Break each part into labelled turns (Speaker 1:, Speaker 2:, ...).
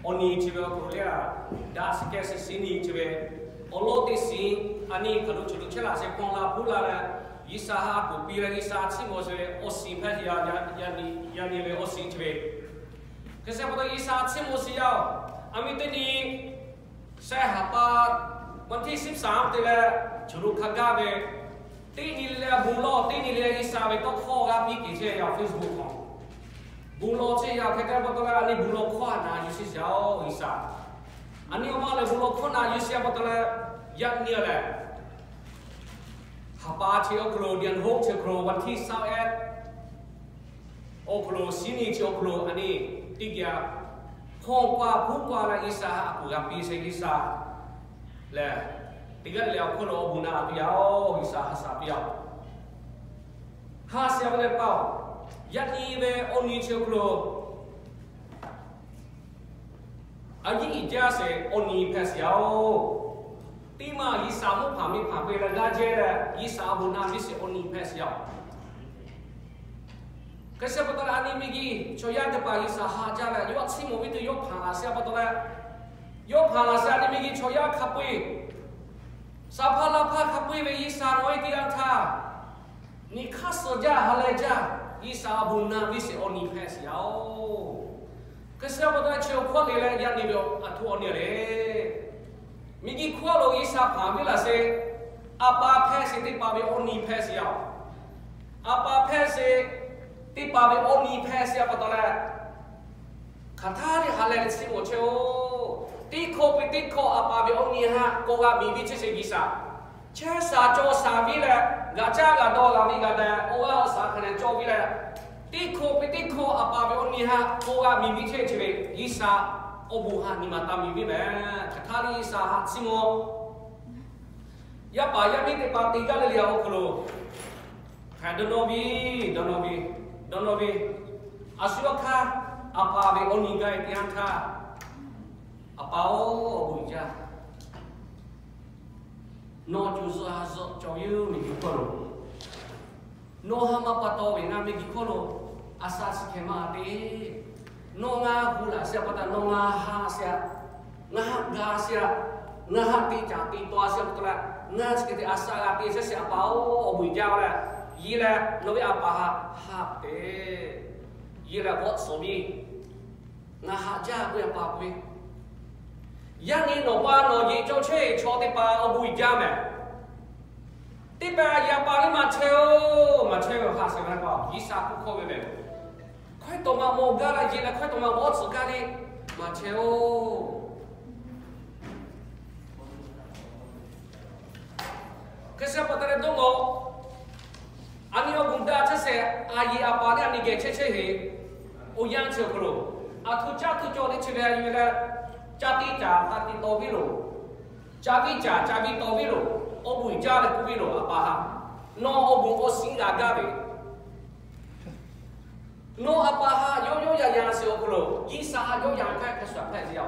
Speaker 1: oni chive korea das kesi sini chive oloti si ani kalu chulu chela se pongla pula la isaha ko pira isa chimo se osi pha ya ni le osi chive kese pada isa chimo si ya amitani se hapa wanti 13 te la chulu khaga be ti ni le bulo ti ni le isa be to kho ga pi ki che ya facebook ko bulo che ya khe ka batala ani bulo khwa na yusi xiao isa ani oma le bulo khwa na yusi batala yan ni le hapa che oklo dian hok che kro wan thi sao et oklo sini che oklo ani tigya khong kwa phu kwa la isa apu ga pi se isa le tiga le oklo buna piao isa hasa piao ha se le pao yani be oni choklo aji ja se oni phas yao tima yi samu phami phape la ga je la yi sabuna mi se oni phas yao kaise patala ani mi gi choya de pa yi sa ha ja la yo chi mo bi to yo pha la se patala yo pha la se ani mi gi choya khapui sa pha la pha khapui be yi sa roi ti an tha ni khas ja hale ja isa buna visi oni pes yao kesa pada cheo khwa le la ya ni lo athu oni le migi khwa lo isa pha bi la se apa pes ti pa bi oni pes yao apa pes ti pa bi oni pes ya pada la khatha ri hale si mo cheo ti kho apa bi oni ha ko ga mi bi che se isa che sa cho sa vi la ga cha ga do la vi ga da o wa sa khane cho vi la ti kho apa be oni ha o ga mi vi che che isa o bu ha ni ma ta mi vi be kha li isa ha simo ya pa ya mi te pa ti ga le ya o klo kha do no vi asyo kha apa be oni ga ti han kha apa o bu ja no ju za zo cho yu mi ki kolo no hama pato we na mi ki kolo asas ke ma te no nga hula sia pata no nga ha sia nga ga sia nga ha ti cha ti to sia putra nga skete asa ga ti sia pa o bu ja la yi la no we apa ha te yi la bot so mi nga ha ja ku ya pa ku yang ni no pa no yi cho che cho te pa o bu ja me ti pa ya pa ni ma cheo ha se ma pa yi sa ku ko be be khoi to ma mo ga la yi la khoi to ma bo su ga ni ma cheo ke sa pa tare dong o ani o gunda che se a yi a pa ni ani ge che he o yang che ko lo a thu cha thu cho ni che la yi la cha ti to vi lo cha vi to vi lo o bu ja le ku vi lo apa ha no o bu o sing ga ga be no apa ha yo ya se o lo yi sa yo ya ka swa pha si ya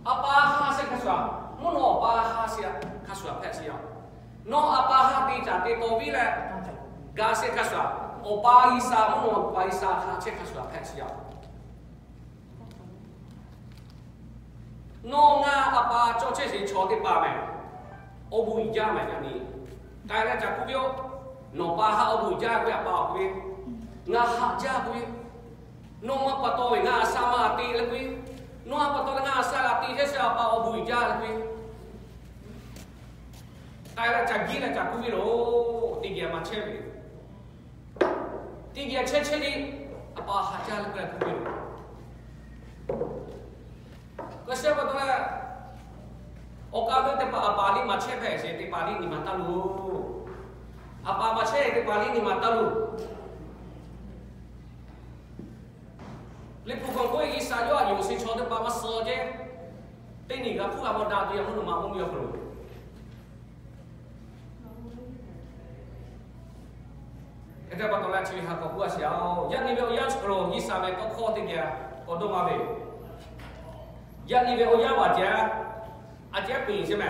Speaker 1: apa ha se ka swa mo no pa ha se ka swa pha si ya no apa ha ti to vi le ga se ka swa o pa yi sa mo no pa yi sa ha che ka swa pha si ya no nga apa cho che si cho te pa me o bu ja me ni kai la cha ku bio no pa ha o bu ja ku ya pa ku nga ha ja ku no ma pa to nga sa ma ti le ku no pa to nga sa la ti se sa pa o bu ja le ku kai la cha gi la cha ku bio ti ge ma che me ti ge che ni apa ha ja le ku bio kese patala okado te pali mache pe se te pali ni matalu apa mache te pali ni matalu le pu kon ko yi sa yo yu si cho te pa ma so je te ni ga pu ga mo da tu ya mo ma mo yo pro eta patala chi ha ko pu a xiao ya ni be ya pro yi sa me ko kho te ya ko do ma be ya ni be o ya wa ja a ja pi se ma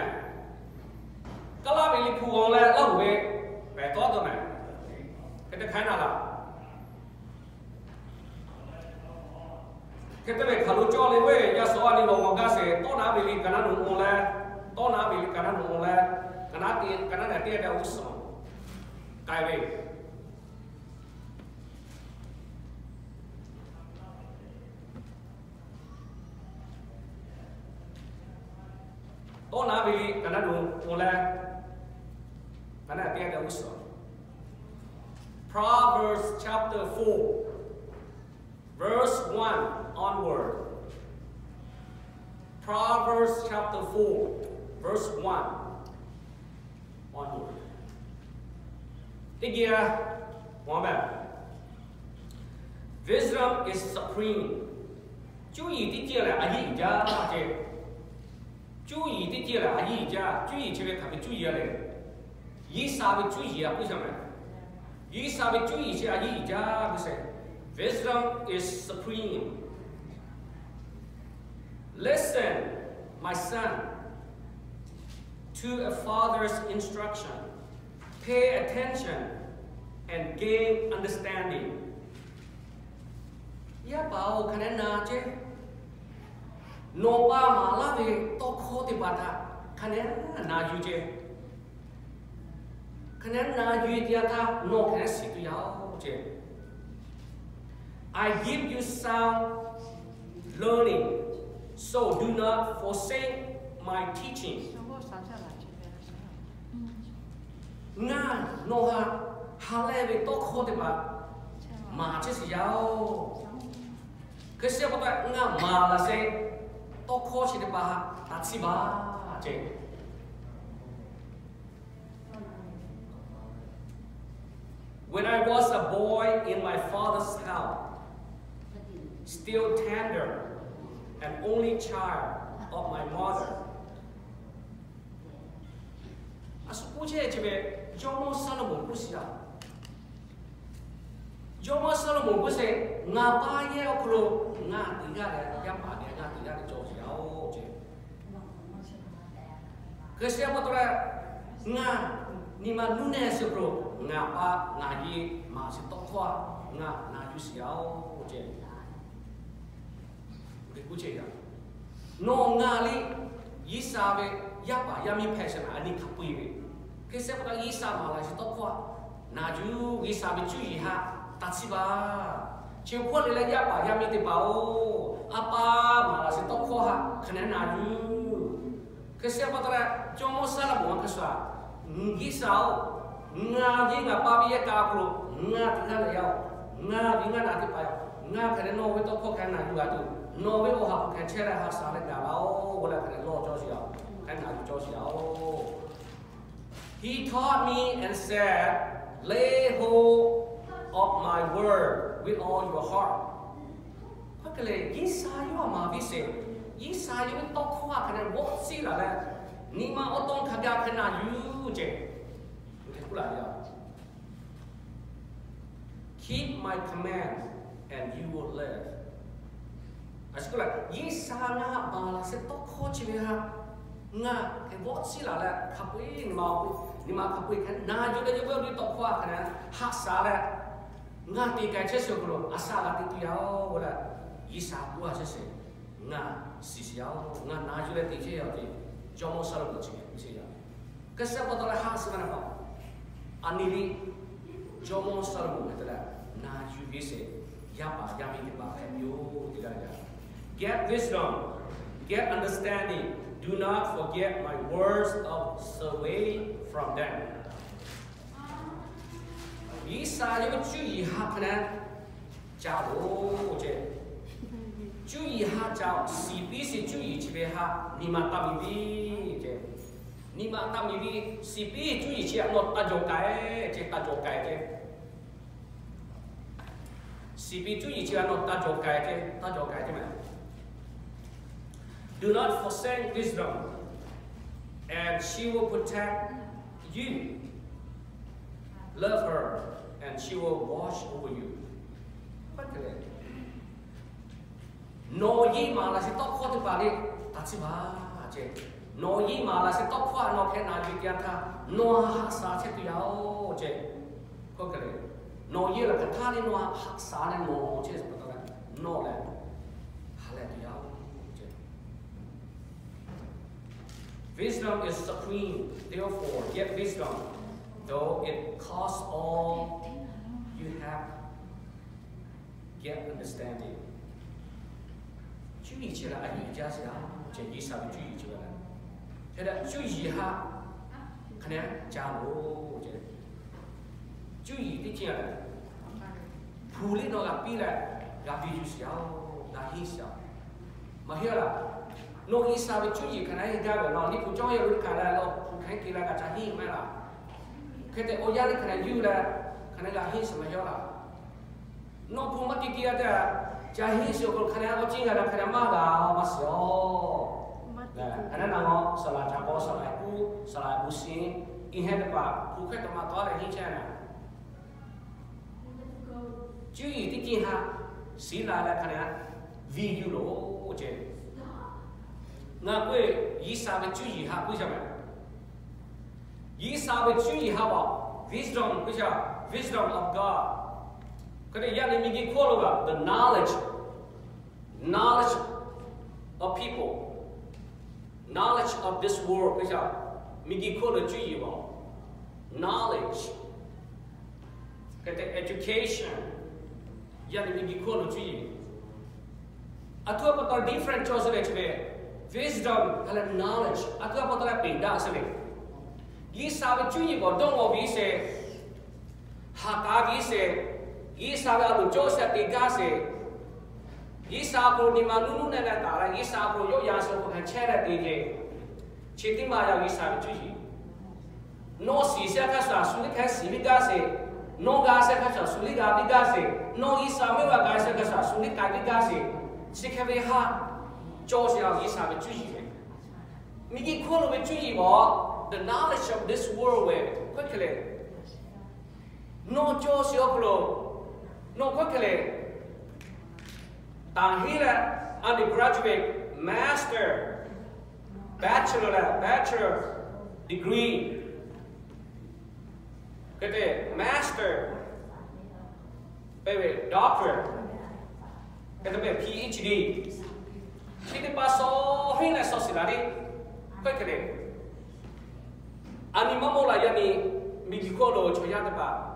Speaker 1: ka la be li phu on la la be be to to ma ke te khai na la kita be kalau jual lewe ya soal ni long ngah se, to na beli karena nunggu le, to na beli karena nunggu le, karena nanti ada usaha, kaya be. To na beli karena nunggu le, karena nanti ada usaha. Proverbs chapter 4, verse 1 onward. Proverbs chapter 4, verse 1 onward. Tiga, wisdom is supreme. 注意的接了阿姨家这，注意的接了阿姨家，注意这边可别注意了，一啥别注意啊？为什么？一啥别注意这阿姨家不是 ？Wisdom is supreme. Listen, my son, to a father's instruction. Pay attention and gain understanding. Ya bảo cái này na chứ, nộp ba mà là về to khó thì bắt à, cái này na như chứ, cái này na như thì ta nộp cái này xí tu yao chứ. I give you sound learning, so do not forsake my teaching. Nga no ha lẽ về to khó thì bắt, mà chứ gì yao. Cái xe bắt tay nga mà là xe to khó chỉ để bà đặt xí bà chứ. When I was a boy in my father's house, still tender and only child of my mother. Asukuje chebe Jomo Solomon kusia. Jomo Solomon kuse ngapaye oklo nga tiga le yang pa nga tiga le jo xiao je. Kese apa tora nga ni ma nune sepro nga pa nga yi ma se tok kwa nga na yu xiao je. Udah kuce ya. No nga li yi sa be ya pa ya mi passion ani kapui be. Kese apa yi sa ma la se tok kwa na ju yi sa be ju yi ha. Tatsiba, ciukuan nilai apa? Yang mesti bau apa? Malah si toko ha, kena naju. Kesiapa tera? Jomo salah bukan kesal. Ngisau, ngaji ngapa biar kaplu, ngatinggal ya, ngatingal nanti payah, ngakene nowe toko kena naju atu, nowe oha bukan cerah hasil galau, boleh kena lo jauh kena naju jauh. He taught me and said, lay hold of my word with all your heart. Cái này ý sai yếu mà vì sao? Ý sai yếu to khoa cái này vô xí là đấy. Nhưng mà ở trong khả năng cái nào yếu chứ? Cái này là keep my command and you will live. À cái là ý sai nga mà là sẽ to khó chứ vậy ha? Nga cái vô xí là đấy. Khắp ý nhưng mà khắp ý cái nào yếu đấy yếu đi to khoa cái này hát xa đấy. Ngati cái chết rồi rồi, asa là cái tiêu gọi là isa buah chết rồi, nga sisiao, nga naju là cái chết rồi thì Jomo Solomon chết rồi. Cái sao bắt đầu là hát sao nào? Anh đi Jomo Solomon cái đó là naju cái gì? Yapa yami cái bà em yêu thì là get wisdom, get understanding. Do not forget my words of survey from them. Ý sai yếu chú ý hạ cái này chào đồ chứ chú ý hạ chào sĩ bí sĩ chú ý chỉ về hạ ni mà tâm ý chứ ni mà tâm ý sĩ bí chú ý chỉ ăn ta cho cái chứ ta cho cái chứ sĩ bí chú ý chỉ ăn ta cho cái chứ mà do not forsake wisdom and she will protect you. Love her and she will watch over you. What cái này? Nói gì mà là sẽ tốt khoa thì bà đi, ta chỉ bà chứ. Nói gì mà là sẽ tốt khoa nó cái nào bị tiền tha, nó hạ sa sẽ tiêu áo chứ. Có cái này. Nói gì là cái tha đi nó hạ sa này nó chứ, nó là Wisdom is supreme. Therefore, get wisdom, though it costs all you have. Get understanding. 注意起来，你家是啊，这意思注意起来。现在注意哈，可能加罗这，注意的进来，普里那个比来，那比就小，那很小，没晓了。诺伊萨的注意可能人家个喏，你不装要你看来喏，不看起来个咋很没啦？可是我家里可能有了，可能个很什么晓了。诺不么地地的。 Jadi syukur kerana aku cingga dan kerana maga masih nah kerana nango salah capo salah aku salah busi ingat apa bukan tempat tua lagi cina. Jadi tikin ha sila la kerana video lo je. Ngakui Isa bercuci ha apa macam? Isa bercuci ha apa? Wisdom macam wisdom of God. Kerana yang ini mungkin kau the knowledge of people, knowledge of this world. Macam mungkin kau le cuci apa? Knowledge. Kata education. Yang ini mungkin kau le cuci. Atau apa tu different chose le cuci? Wisdom kalau knowledge. Atau apa tu le beda sini? Ini sahaja cuci apa? Dong orang bisa, hak bisa. Ini sahaja lu jauh tiga se, ini sahaja ni manunu nene tara, ini sahaja yo yang sebuah cerita tiga, cerita maya ini sahaja cuci. No sisa kasar sulit kasih tiga se, no kasar kasar sulit tiga se, no ini sahaja kasar kasar sulit tiga se, sekarang ha jauh yang ini sahaja cuci. Mungkin kalau cuci bah, the knowledge of this world kau kelak, no jauh kalau No, quickly. Tahila undergraduate, master, bachelor degree. Kata master, baby doctor, kata baby PhD. Kita pasal hina sosialari, quickly. Ani mamola yani mikikolo choya tepa.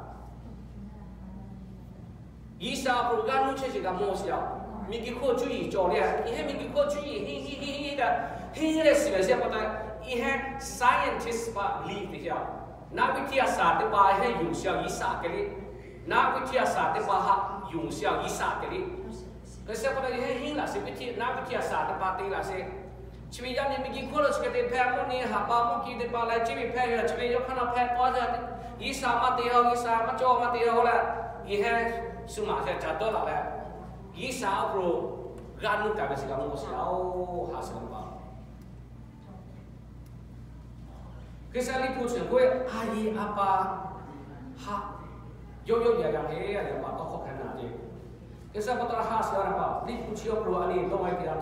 Speaker 1: Isa program nu cakap kamu siapa? Mungkin kau cuci jualan, ini mungkin kau cuci, ini le siapa tu? Ini scientist pak believe dia. Nak wikiasa tu bah ini yung siapa Isa kali, nak wikiasa tu bah yung siapa Isa kali. Siapa tu ini lah, nak wikiasa tu bah tinggal se. Cuma yang ni mungkin kau cakap dia pernah ni apa mungkin dia bah lagi cuma pernah, cuma yang kena pernah kau ada Isa mati Isa macam mati lah. Ini semua saya jatuh lah. Isa bro, ganu tapi sih kamu mesti hasil apa? Kesal itu cuma gue hari apa? Ha, yo yang yang apa? Kau kan nanti. Kesal betul hasil apa? Di pujian bro ani dong ay kita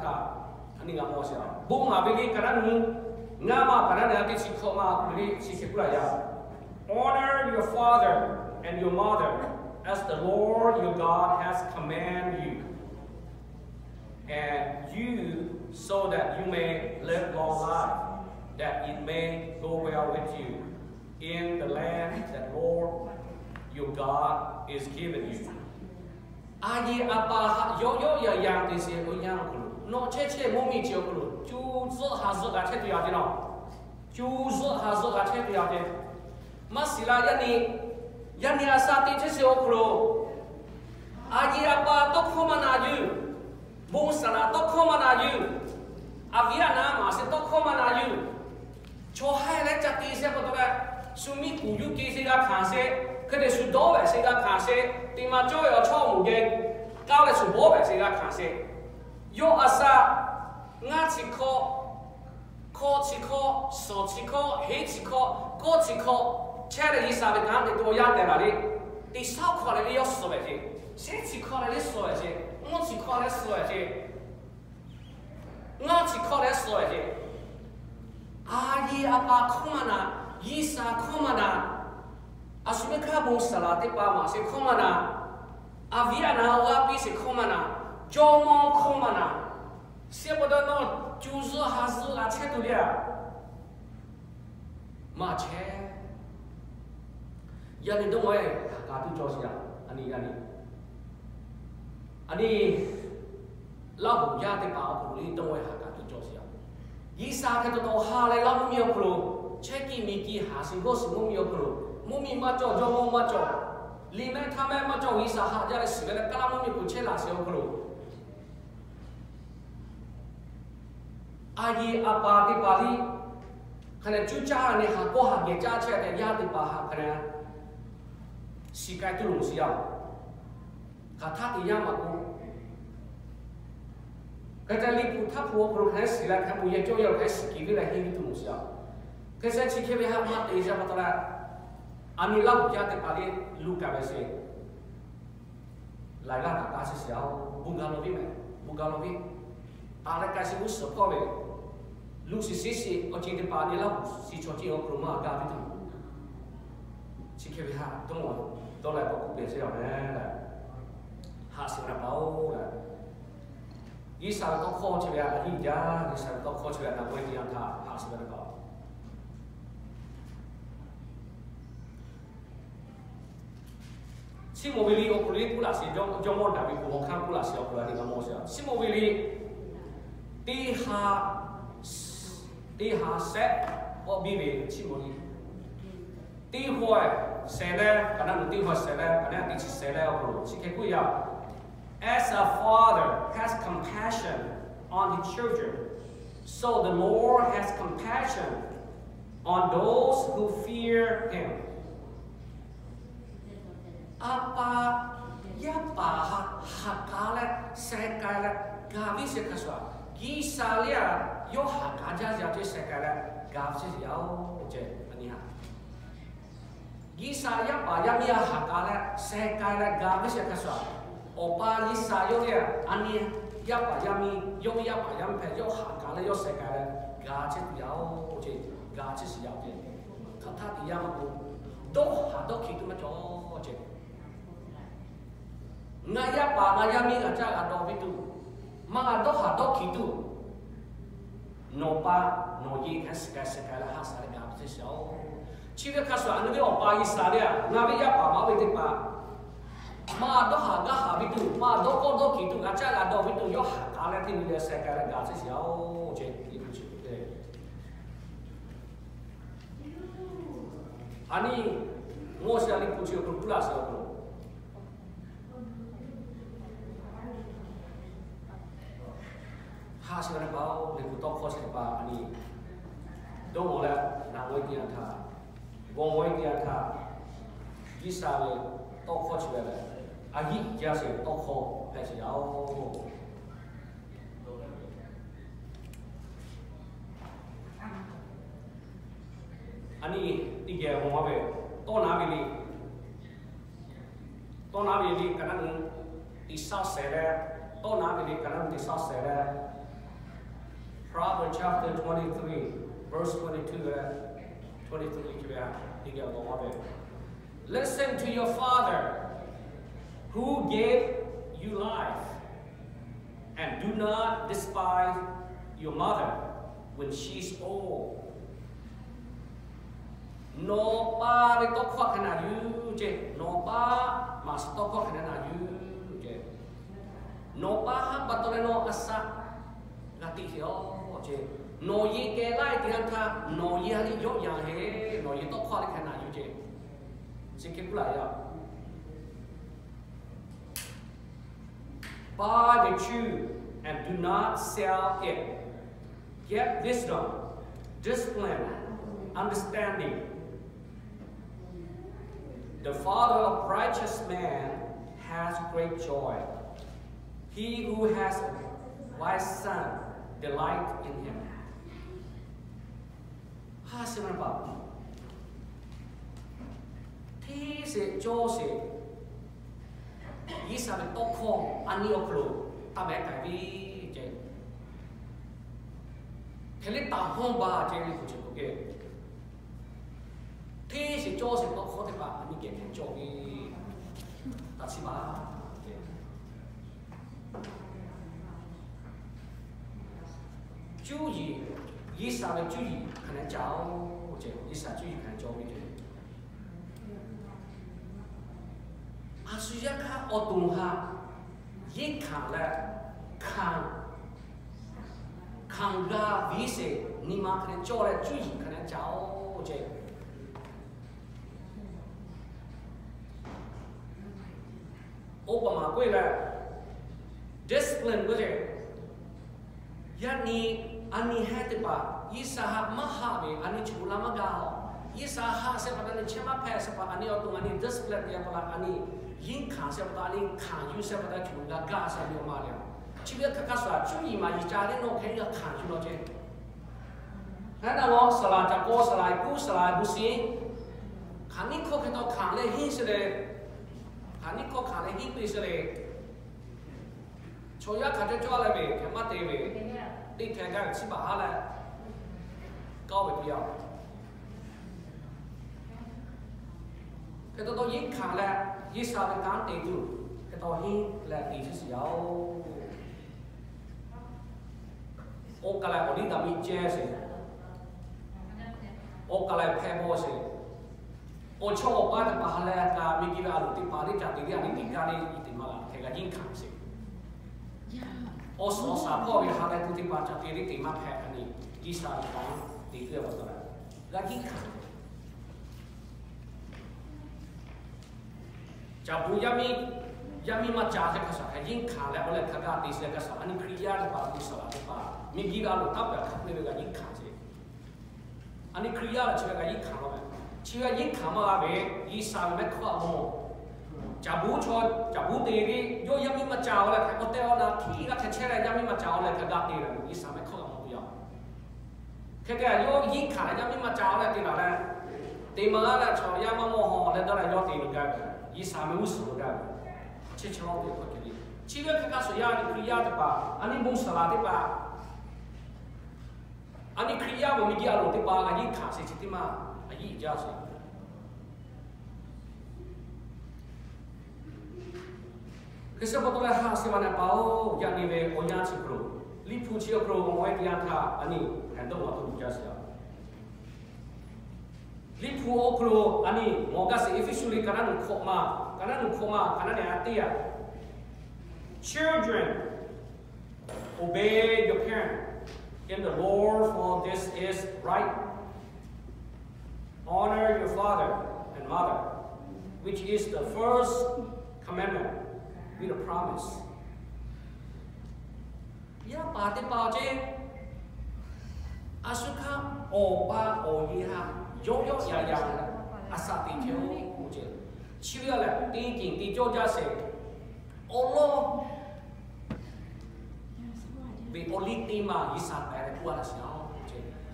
Speaker 1: ani nggak mau siapa. Bunga begini karena nama karena nanti si koma beri si sepula ya. Honor your father and your mother. As the Lord your God has commanded you, and you so that you may live long life, that it may go well with you in the land that Lord your God is giving you. Aye apa yo yang di sini yang kulu, no cece mumi cio kulu, juzu hasil aja tu ya no, juzu hasil aja tu ya masih ni. Yang ni asal tiada seokro, aji apa tok kau mana aju, bungsa tok kau mana aju, aviana masih tok kau mana aju, cohai le jati siapa tu le, sumi kuyu kisi ga kase, kene sudo le sega kase, tima joy or cow mungkin, kau le subo le sega kase, yo asal ngaciko, ko ciko, so ciko, he ciko, ko ciko. Cara Isa berkata itu yang terjadi. Di sekolah ini Yesus saja. Saya sekolah ini saja. Mau sekolah saja. Nggak sekolah saja. Ayi apa kemana? Isa kemana? Asumsi kamu salah tiba masih kemana? Aviana wapi sih kemana? Jomo kemana? Siapa dah nak jual hasil aceh tu dia? 马车，人哋都我係家都做事啊，安尼，老胡家的爸爸你都我係家都做事啊，以撒佢到下嚟老冇有佢咯，車機咪機下先嗰時冇有佢咯，冇咪乜做冇乜做，裡面他們乜做以撒下家嚟時嘅咧，加冇咪佢車拿少佢咯。阿姨阿爸的爸哩，可能就家你下過下嘅家車嘅家的爸下可能世界都龍時候，佢他哋樣嘛個，佢在你不他婆婆開始啦，佢不也就要開始給你來黑都龍時候，佢先去佢哋下嘛地下不得啦，阿你老家的爸哩路改為是，來啦大家是時候，不搞落邊咩？不搞落邊，阿你開始會受過嘅。ลูกสิ我今天把你老是做这个普马咖啡的，去开会哈，都来把股票这样呢，哈是那包了，以上都靠出来，一家以上都靠出来，那不一定他哈是那包。si mo bili o kulit pula si jong mo dabi ko kan pula si o pula di mo sia si mo bili ti ha set o bibi si mo ni ti hoi se le kana ti hoi se le kana ti se le o pula si ke ku ya as a father has compassion on his children so the Lord has compassion on those who fear him apa ya pa hakale sekale gavi se kaswa gisalia yo hakaja ja je sekale gav se yao je ani ha gisaya pa ya mia hakale sekale gavi se kaswa opa gisayo ya ani ya pa ya mi yo ya pa ya pe yo hakale yo sekale ga je yao je ga je se yao je kata dia ma ko do ha do ki tu ma jo je ngaya pa ngaya mi aja ado bitu mga doha do kitu no pa no ye sekala hasare ga se shao chiwe kaso anu be opa isalia ngabe ya pa ma be pa ma doha ga ha bitu ma do ko do kitu aja ado bitu yo ha kala tin le sekala ga se shao je kitu che ani mo se ali puchi ko pula se ko hasil na bao le putok ko sa pa ani do mo la na wai dia tha bong wai dia tha gisa le to ko chwe la a hi ja se to ko pe se yao ani ti ge mo ba be to na bi li kanan ti sa se le to na bi li kanan ti sa se le Proverbs chapter 23, verse 22 23. Listen to your father who gave you life, and do not despise your mother when she's old. No pa ri to kho khana yu je, no pa ma to kho khana yu je. No pa ha patole no asa ngati hio no ye ke lai tian tha no ye ali yo ya he no ye to kho le khana yu je sin ke pula ya buy the true and do not sell it get wisdom discipline understanding the father of righteous man has great joy he who has a wise son delight in him. Ha se man ba. Thi se jo se. Yi sa be to kho ani oklo ta be kai bi je. Khele ta hong ba je li ku che ko ge. Thi se jo se to kho te ba ani ge ke jo gi. Ta si ba.注意，以上的注意可能叫这伊啥注意看教育的。啊，虽然看我动下，一看了看个为啥你妈可能教来注意可能教这。奥巴马过来 discipline 过这。Yani ani hati pa isaha mahabe ani chula magao isaha se pada ni chema pe se pada ani otung ani discipline dia pada ani yin kha se pada ani kha yu se pada chula ga se ni ma le chibe kaka swa chui ma yi cha le no khe ga kha chu lo che ha na wo sala cha ko sala ku sala bu si khani ko ke to kha le hin se le khani ko kha le hin pe se le choya kha cho le be ke ma te be đi theo cái chỉ bảo là có việc gì không? Cái tôi giết khả là giết sao cái cán tiền tu cái tôi hi là tiền sự giàu ô cái này ở đi tầm ít chơi gì ô cái này phe bò gì ô cho ông ba thì bảo là cái mình kia là tiền bảo đi trả tiền đi anh tiền ra đi tiền mà là thì là giết khả gìโอสอสาพ่อวิหารในพุทธิปัจจัยริติมาแผ่อันนี้กิสาของตีเกลือวัตถุและยิ่งขัดจับบุยามีมาจ่าให้ภาษาให้ยิ่งขัดแล้วอะไรขากาตีเสียกษาอันนี้คริยาหรือเปล่ากุศลหรือเปล่ามีกีฬาหรือทับแบบขับในเวลายิ่งขัดสิอันนี้คริยาหรือชีวิตยิ่งขัดมาแบบชีวิตยิ่งขัดมาแบบกิสาไม่ข้อโมจับบูชนจับบูตีนี่โยยามีมาจ่าอะไรแต่โอเตอร์นะที่รักเชื่ออะไรยามีมาจ่าอะไรขากาตีเลยกิสาไม่ข้อโมยาแค่โยยิ่งขัดยามีมาจ่าอะไรตีอะไรตีมาแล้วชอยามาโมโหแล้วอะไรยอตีหรือไงกิสาไม่รู้สึกไงเชื่อชอบดีกว่าที่ชีวิตข้าสุยานี่คริยาที่ป่าอันนี้มุสลาที่ป่าอันนี้คริยาบ่มีกี่อารมณ์ที่ป่าอันนี้ขาดสิทธิมาอันนี้จ้าสิคือสมมติว่าหาสิวันนั้นเป้าอย่างนี้เวโอยาชิโปรลิพูชิโปรมวยที่อันท่าอันนี้แห่งตัวมาตุจ้าสิลิพูโอโปรอันนี้มองกันสิ officially กันนั่นขมากันเนี่ยอาทิตย์ Children, obey your parents in the Lord, for this is right. Honor your father and mother, which is the first commandment with a promise. Ya pati paje asuka oba oyiha yo ya asati theo uje. Chưa là tin kinh tin cho ra sẽ Allah vì only team mà ý sản bài này qua là sao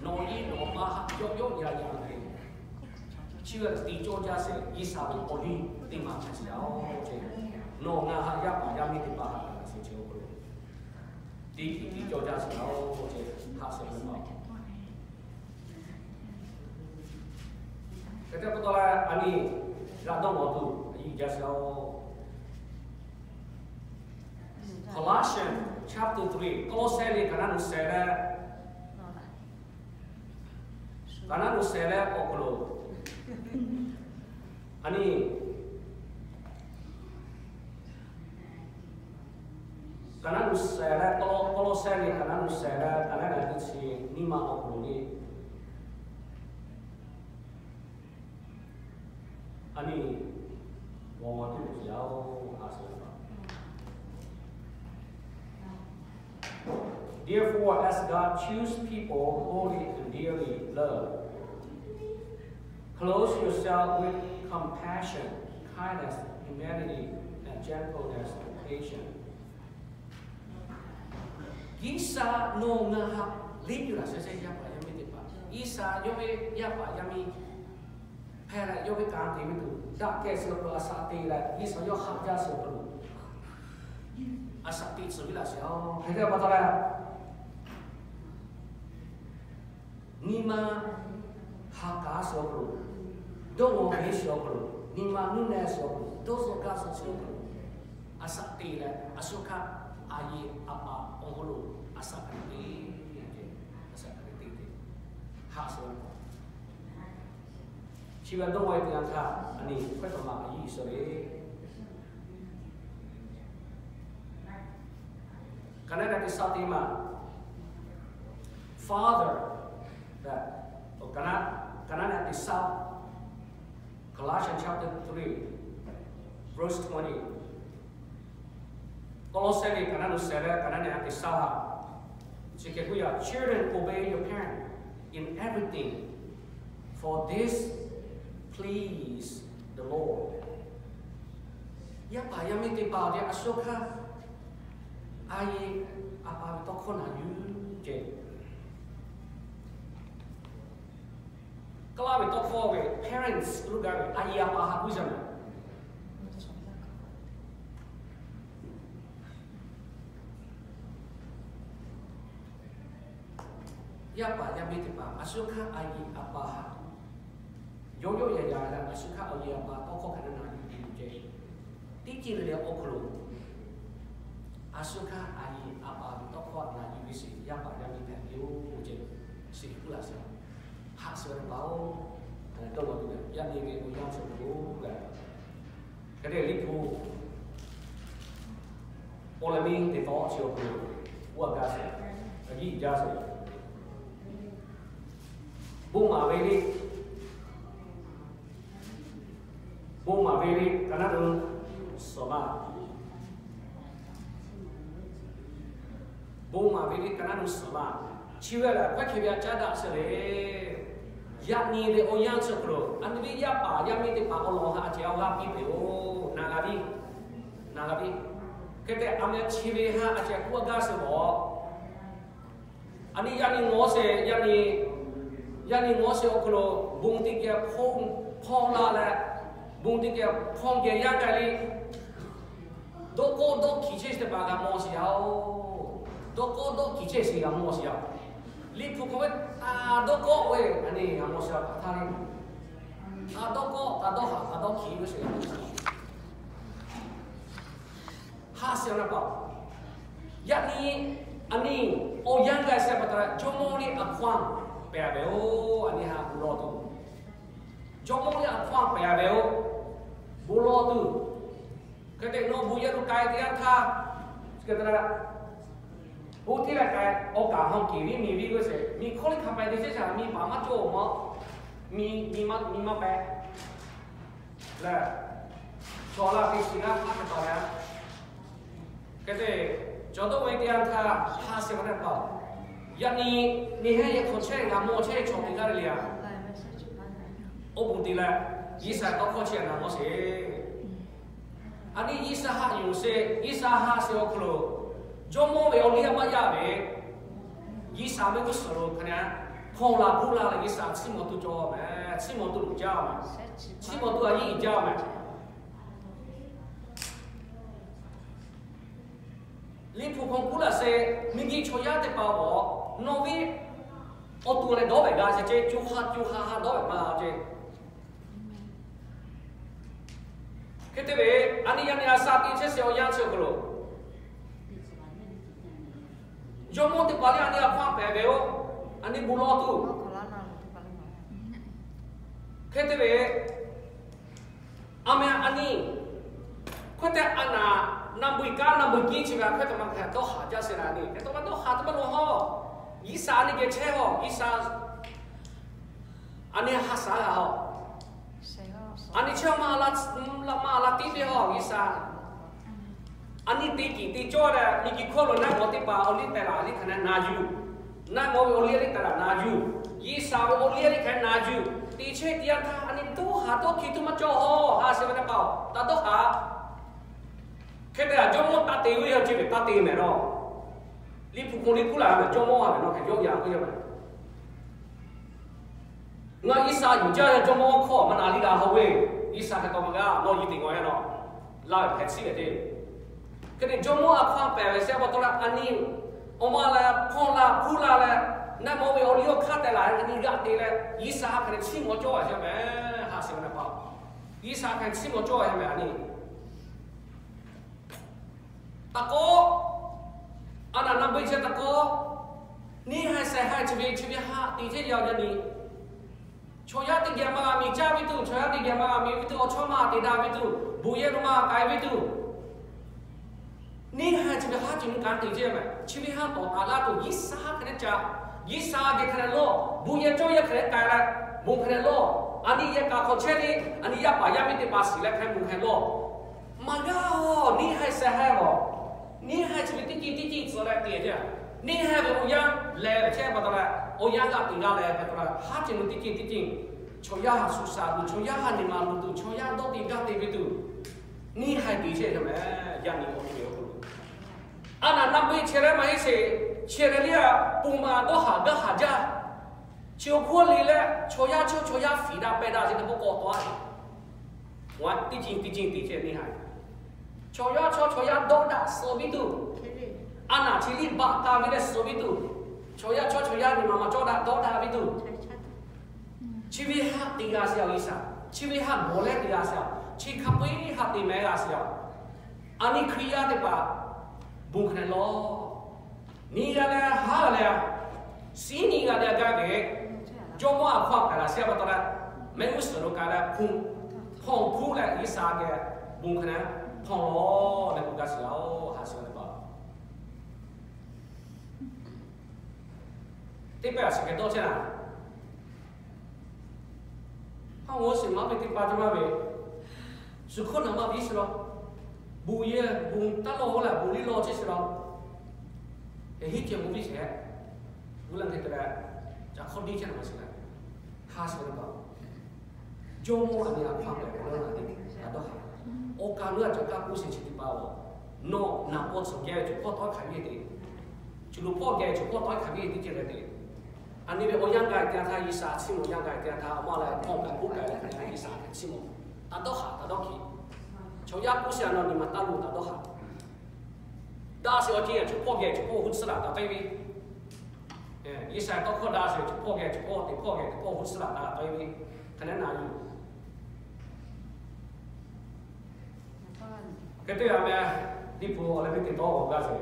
Speaker 1: nói nó mà yo ya này chưa tin cho ra sẽ ý sản vì only team mà là sao nó ngã hạ ya mi thì bà là sẽ chịu rồi tin cho ra sẽ sao hạ sẽ không bảo cái đó là anh ấy ra đâu mà tu Colossians chapter 3 Colossae ni kanan usere oklo ani kanan usere Colossae ni kanan usere kanan ada si lima oklo ni ani Waktu jauh hasilnya. Therefore, as God chooses people holy and dearly loved, clothe yourself with compassion, kindness, humanity, and gentleness and patience. Isa no ngaha lihat saya apa yang mitipa. Isa yowe apa yang mi Hera yowe kanti itu. Dak ke selo asati la iso yo hakja selo asati sebila sio hede batara nima haka selo dongo ke selo nima nune selo doso ka selo asati la asuka ayi apa ongolo asakati hak selo ชีวิตต้องไว้ที่อันท่าอันนี้ค่อยประมาณ20เลยกันนั้นที่สาวที่มา Father แต่กันนั้นที่สาว Colossians chapter 3 verse 20 Colossians กันนั้นที่สาว Children obey your parents in everything for this please the Lord อย่าไปยังไม่ติดบ่าวเดี๋ยวอสุขะอายีอาปาต้องคนอายุเจก็ว่าไปต้องข้อเว parents รู้กันอายีอาปาหาผู้ชมอย่าไปยังไม่ติดบ่าวอสุขะอายีอาปาหาโยโย่ยายาแล้วอสุขะอายีอาปาต้องข้อขนาดนั้นอยู่เจที่จริงเรียกโอคลูAsuka ai apa toko na UBC ya pa ya mi ta yo je si pula sa ha so na bao to lo ni ya ni ke ko ya so ko la ka de li pu ola mi te to chio ko wa ga sa yi ja sa bu ma ve li kana do so ma bố mà vì cái năng sửa mà chiều là quay kia cha đã sửa đấy ya ni de oyang sửa rồi anh đi ya pa ya mi de pa olo ha chéo ha pi pe o na ga đi cái đấy anh ấy chiều ha chéo qua ga sửa bỏ anh đi ya ni ngó se o klo bung ti kia phong la la bung ti kia phong kia yang cái đi do khí chế de ba ga mo se ao doko kiche si amo siya lipu ko doko we ani amo siya thari doko ado ki we siya ha siya na pa yani ani o yang ga siya patara jomoli akwang pe abeo ani ha bulo tu jomoli akwang pe abeo bulo tu kete no buya tu kai dia tha ketara bố thế là cái ô cả không kỳ mi cái gì mi khó khăn phải đi chứ mi bảo mắt chỗ mà mi mà bé là cho là cái gì đó phát cái đó cái gì cho tôi mấy tiền tha ha sẽ bắt đầu giờ ni hay cái con chơi làm mua chơi chọn cái cái gì à ô bụng thì là isa có con chơi làm mua sẽ anh đi isa ha dùng sẽ isa ha sẽ ok rồi Jomo ve oli ama ya ve isa me ko soro khana phola phula la isa chimo tu jo ma chimo tu ja ma chimo tu ai ja ma li phu khong phula se mingi choya te pa bo no vi o tu le do ve ga se che chu ha do ma che kete ve ani asa ti che se o ya che ko Jomo te pali ani apa pebeo ani bulo tu kete be ame ani kote ana nambui ki chiga kote man kha to ha ja se na ni to man to ha to lo ho isa ni ke che ho isa ani ha sa ho ani chama la ti be ho isa Ani ti cho là ni ki kholo na mo ti pa oli tela ali khana naju na mo oli ali tela naju yi sa oli ali khana naju ti che tia tha ani to ha to ki tu ma cho ho ha se ba pa ta to ha ke ta jo mo ta te wi ha chi ta te me no li pu ko li ku la ma jo mo ha no ke yo ya ko ya ma nga yi sa yu ja jo mo kho ma na li da ho we yi sa ka to ma ga no yi ti ngo ya no la phe si le de Kene jomo apa pe se ba tola ani omala phola phula la na mo be olio khate la ani ga te la isa kene chi mo jo ya me ha se na pa isa kene chi mo jo ya me ani tako ana na be che tako ni ha se ha chi be ha ti che ya ni choya ti gya ma mi cha bitu choya ti gya ma mi bitu choma ti da bitu buye ruma kai bitu ni ha chi ha chi kan ti je ma chi bi ha to ta la to yi sa khre cha yi sa de khre lo buye cho ya khre kai la mu khre lo ani ya ka kho che ni ani ya pa ya mi ti pa si la khre mu khre lo ma ga ho ni ha sa ha ho ni ha chi ti ti zo la ti je你还不一样来，这不得了，我养个地下来不得了，哈进入地进，从呀树上，从呀你妈路途，从呀到地下地边度，你还地些什么？养你我没有路。啊那没钱了嘛一些，钱了了，不嘛都下个下家，就过来了，从呀肥大白大这都不搞多，我地些你还，从呀到达手边度。Anak cili bak kami dah sobi tu, coya ni mama coda doda itu. Cibi hak tiga siapa isa, cibi hak boleh tiga siapa, cibi kapi hak di mega siapa. Ani kriya depa, bukan lo. Ni ada hal ya, sini ada gage, jomo apa kalau siapa tu lah, mengusul kalau pung lah isa ke, bukan pung lo, dan bukan siapa hasil depa.这边是给多少钱啊？我是马被第八只马被，是可能马被是咯，不也不打老了，不离老这是咯，一天不比钱，无论这个嘞，就靠底钱那么是嘞，哈是的吧？周末你要放在可能那里，那都好。我讲了就讲不是去的吧哦，那我从家就跑到看业的，就路跑家就跑到看业的这个的。อันนี้เป็นโอยังไก่เตียงท่าอีสานชิมโอยังไก่เตียงท่ามาเลยมองกันผู้ไก่เลยท่าอีสานชิมตาโตหาตาโตขีชาวยาผู้เสียนอนนี่มันตาลูตาโตหาดาเสียที่ชุบพ่อแกชุบพ่อหุ่นสลัดตาไปวิอีสานต้องข้อดาเสียชุบพ่อแกชุบพ่อติพ่อแกชุบพ่อหุ่นสลัดตาไปวิคะแนนนาอยู่ก็ตัวอย่างเนี่ยที่ผู้อะไรไม่ติดต่อกันก็เสีย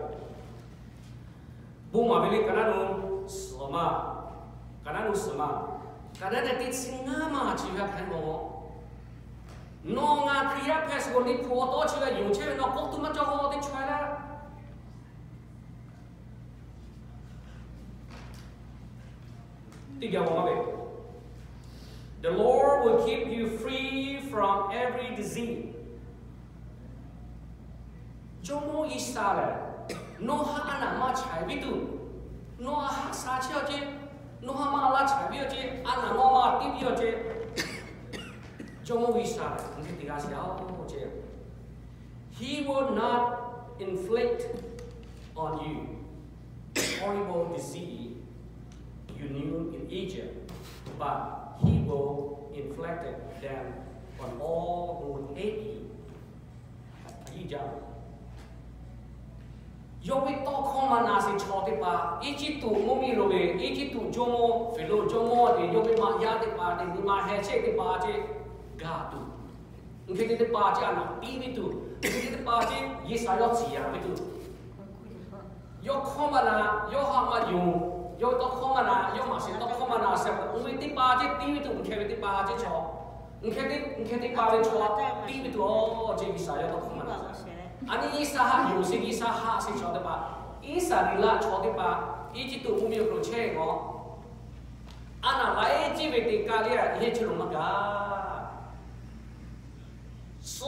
Speaker 1: บุ้งมาเป็นกันนั่นสมาKarena usma, karena detik singa mah juga kan ngomong, nonga kriya pes goni foto juga yuce nopok tu macam apa tu cuara. Tiga orang apa? The Lord will keep you free from every disease. Jomo Israel, noha anak macam itu, noha sahaja je. Noha malah cabai aja, anak noha TV aja. Jomo bisa, mungkin tiga siapa aja. He will not inflict on you horrible disease you knew in Egypt, but He will inflict them on all who hate you. Egypt.要为到空嘛那些炒的吧，一直都我们路边，一直都做么，肥肉做么的，要为嘛压的吧的，你嘛黑色的吧的，嘎都，你看这吧的啊，比比都，你看这吧的，也啥要吃啊，比都，要空嘛那，要哈嘛用，要到空嘛那，要嘛是到空嘛那些，我们这吧的比比都，你看这吧的炒，你看这吧的炒，比比都哦，这个啥要到空嘛那。Ani isaha yusi isaha si chode ba isa lila chode ba iji tu umi ko che ngo ana lai ji ve te kalia ye chulu maga so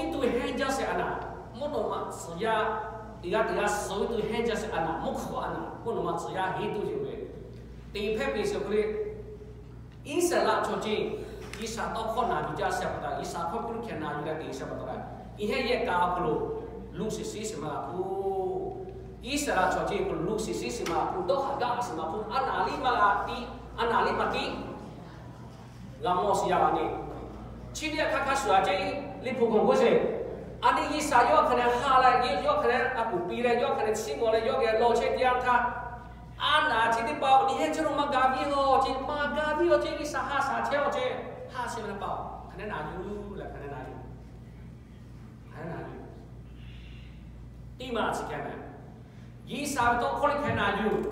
Speaker 1: itu henja se ana mono ma ya tiga so itu henja se ana mukho ana mono ma ya hitu je we te phe pe so kle isa la choji Isa tak kau nak bicara siapa? Isa kau pun kena juga di siapa? Ihe ye kau perlu lu sisi semapu. Isa lah cuci perlu lu sisi semapu. Doh harga semapu. Anali mati. Lama siapa ni? Ciri kakak suaje lipu kongkose. Ani isa yo kena halal, yo kena aku pilih, yo kena simole, yo kena loce tiang ta. Anak ciri bau ni hanya cuma magabi ho, ciri sah sahaja je. 50万包，可能拿住了，可能拿住，可能拿住。第嘛是干嘛？20多可能可能拿住，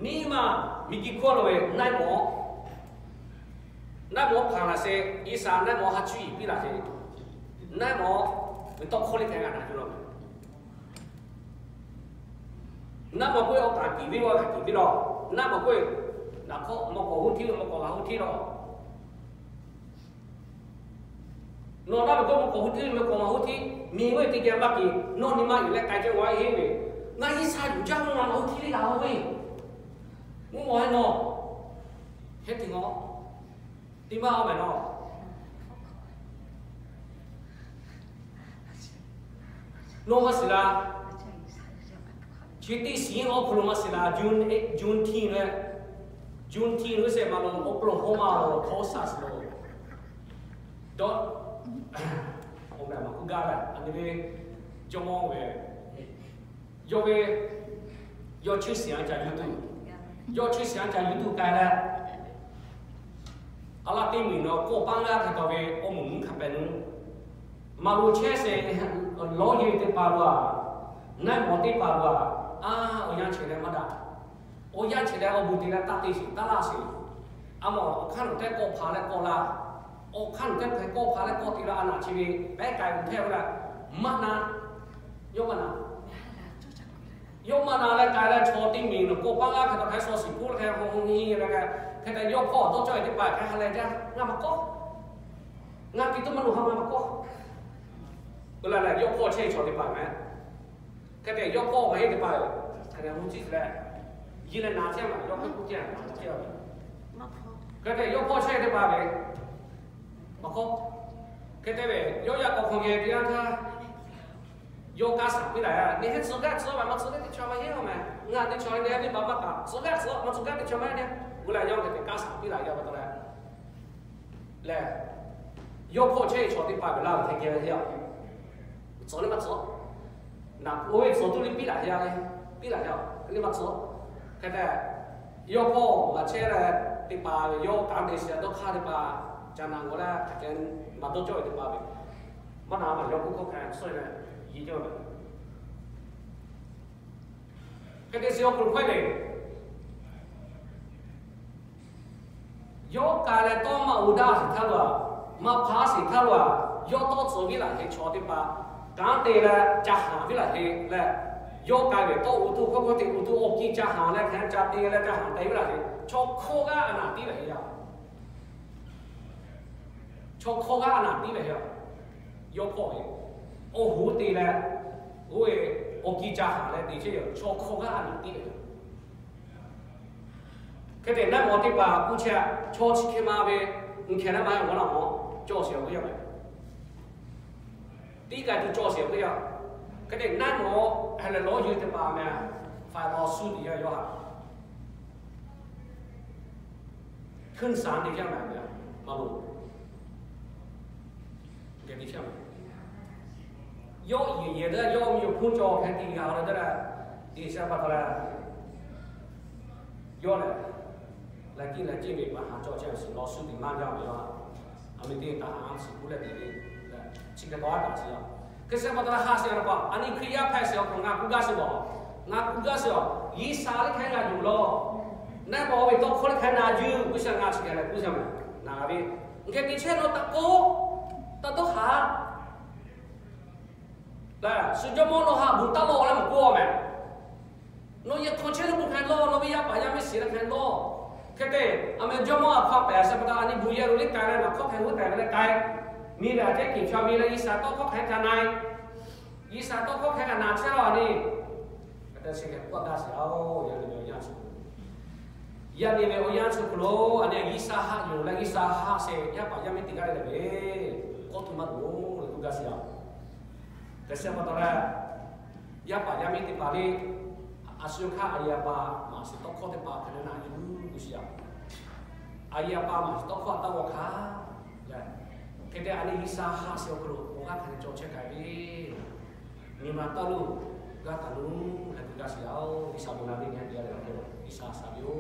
Speaker 1: นี่มามีกี่คนเลยนายหมผ่านละเซอีสานนายหมอฮัจุยปีละเซนายหมอไม่ต้องคนเล็กแค่กันนะจุลนายหมอก็เอาการกี่วิโรกี่วิโรนายหมอก็นักเขามาขอหุ่นที่มาขอหุ่นที่เรานอนนายหมอก็มาขอหุ่นที่มาขอหุ่นที่มีไว้ที่แกบ้ากี่นอนนี่มาอยู่แล้วไกลจังไว้เฮ้ยนายอีสานอยู่จังงานหุ่นที่ได้เอาเว้ยมึงบอกให้นอนเฮ็ดถึงอ๋อที่มาเอาไปนอนโน้มาสิละชีวิตสิ่งเอาพลุมาสิละจูนทีเนี่ยเสมาลงอบรมหัวมาลงโทษสัสโลดอโอ้แม่มาคุกกาละอันนี้จงมองเว้ยโยเว้ยโยชื่อเสียงจากยูทูบโยชื่อเสียงจากยูทูบกันแล้วอะไรที่มีเนาะก็ปังแล้วที่ตัวเว้ยโอ้หมุนขับเป็นมาลูเชสล้อยืดที่ปาร์วนั่นหมดที่ปาร์วโอ้ยังเชื่อได้มาได้โอ้ยังเชื่อได้เอาบุตรแล้วตัดที่สิตลาดสิอ่ะหมอขั้นแต่ก็พาแล้วก็ลาโอ้ขั้นแต่ก็พาแล้วก็ตีละอันนั้นชีวิตแม่ไก่เทวดามานะยกมานะยกมานะแล้วไก่แล้วโชว์ที่มีเนาะก็ปังแล้วที่ตัวแค่โซสิพูดแค่หงฮีอะไรกันแค่แต่ยกพ่อต้องจ่อยที่ปากแค่อะไรจ้ะงานมาก็งานกินต้องมาดูทำงานมาก็เวลาไหนยกพ่อเช่ชอบที่ปากไหมแค่แต่ยกพ่อมาให้ที่ปากแต่เนี่ยรู้จิตแล้วยีนนาเช่ไหมยกให้ผู้เจ้าเจ้าแค่แต่ยกพ่อเช่ที่ปากเลยมาก็แค่แต่แบบยกยาก็คงเยี่ยมท่ายกกาสับไปไหนอ่ะนี่เห็นสุกัดสุดมันสุกัดที่ชอบมาเยี่ยมไหมงานที่ชอบเนี่ยที่บ้านมาตัดสุกัดมันสุกัดที่ชอบไหมเนี่ยเวลายกแต่กาสับไปไหนยกมาตัวแรกแล้วยกพ่อเช่ชอบที่ปากเวลาเทเกียร์เที่ยว做你乜做？嗱，我會做到你必來嘅，必來嘅，你乜做？佢哋要波或者咧啲巴要減嘅時候都卡啲巴，就係我咧係見乜都做啲巴嘅，乜嗱咪要嗰個嘅，所以咧易咗嘅。佢哋小盤規定，要隔離多嘛烏打是睇落，嘛爬是睇落，要多做啲嚟係錯啲巴。การเตะละจะหาวิลาเฮละโยกกายแบบโตอุตุเขาติอุตุโอกีจะหาละแค่จะเตะละจะหาเตะวิลาเฮชกโคก้าอนาตีแบบเฮียชกโคก้าอนาตีแบบเฮียโยกพ่อเองโอ้หูตีละโอ้ยโอกีจะหาละตีเชี่ยชกโคก้าอนาตีแบบแค่แต่นั่นมอติปาผู้เชี่ยชกชิคมาเวมึงแค่นั้นมาอย่างนั้นหรอจ่อเสียวก็ยังไง第一个就做些不要，佢哋นั่นหมอ係嚟攞住啲巴咩？快樂書啲啊，要下，ขึ้นศาล啲ใช่ไหมเนี่ยมาดูเดี๋ยวนี้ใช่ไหมยอเย่ๆ的ยอมีผู้จอแค่ตีเขาเลยนะดีใช่ปะเขาเลยยอเลยแล้วกินแล้วจิ้มไปมาหาจอเจ้าสิ攞書啲มั่นยอไม่ยออเมริกันทหารสิผู้เล่นดีชิคกี้พายด่าสิอ่ะคือเสียงมันหาเสียงป่ะอันนี้คืออยากให้เสียงของงานกุกาสิบ่งานกุกาสิอ่ะยี่สาลิแค่งานอยู่ล้อนั่นบอกว่าต้องคนแค่นาจูกุศลงานสิแค่ไหนกุศลมั้ยนาบีแค่ที่เช่นเราตะโกตะโตหาแต่สุดยอดมันเราหาบุญตะโลแล้วมันกลัวไหมเราอยากคนเช่นเราบุญแค่ล้อเราไม่อยากไปยังไม่เสียแค่ล้อแค่เด็กอเมริกามันข้าแปะสัปดาห์นี้บุญเยอะรู้ลิกายนะข้าแค่หัวแตกเลยกายมีแบบที่กินชามีแล้วยีสาโต้เขาแข่งกันไหนยีสาโต้เขาแข่งกันนักใช่หรอนี่แต่สิ่งที่ก็ได้สิเอาอย่างนี้อย่างนี้อย่างนี้เป็นอย่างสุดโลอันนี้ยีสาหาอยู่แล้วยีสาหาเสียยังไปยังไม่ติดกันเลยก็ทุ่มมาดูเลยกูก็เสียแต่เสียมาตอนแรกยังไปยังไม่ติดกันเลยอาศัยข้าอายาปามาสิต้องข้อที่ปาเป็นนายอยู่กูเสียอายาปามาสิต้องข้อตั้งว่าข้าkita ada kisah hasil perlu, orang akan cocok kali. Ni mata lu, gak tahu, nanti kasih tahu, kisah bulan ini dia ada kisah sabio,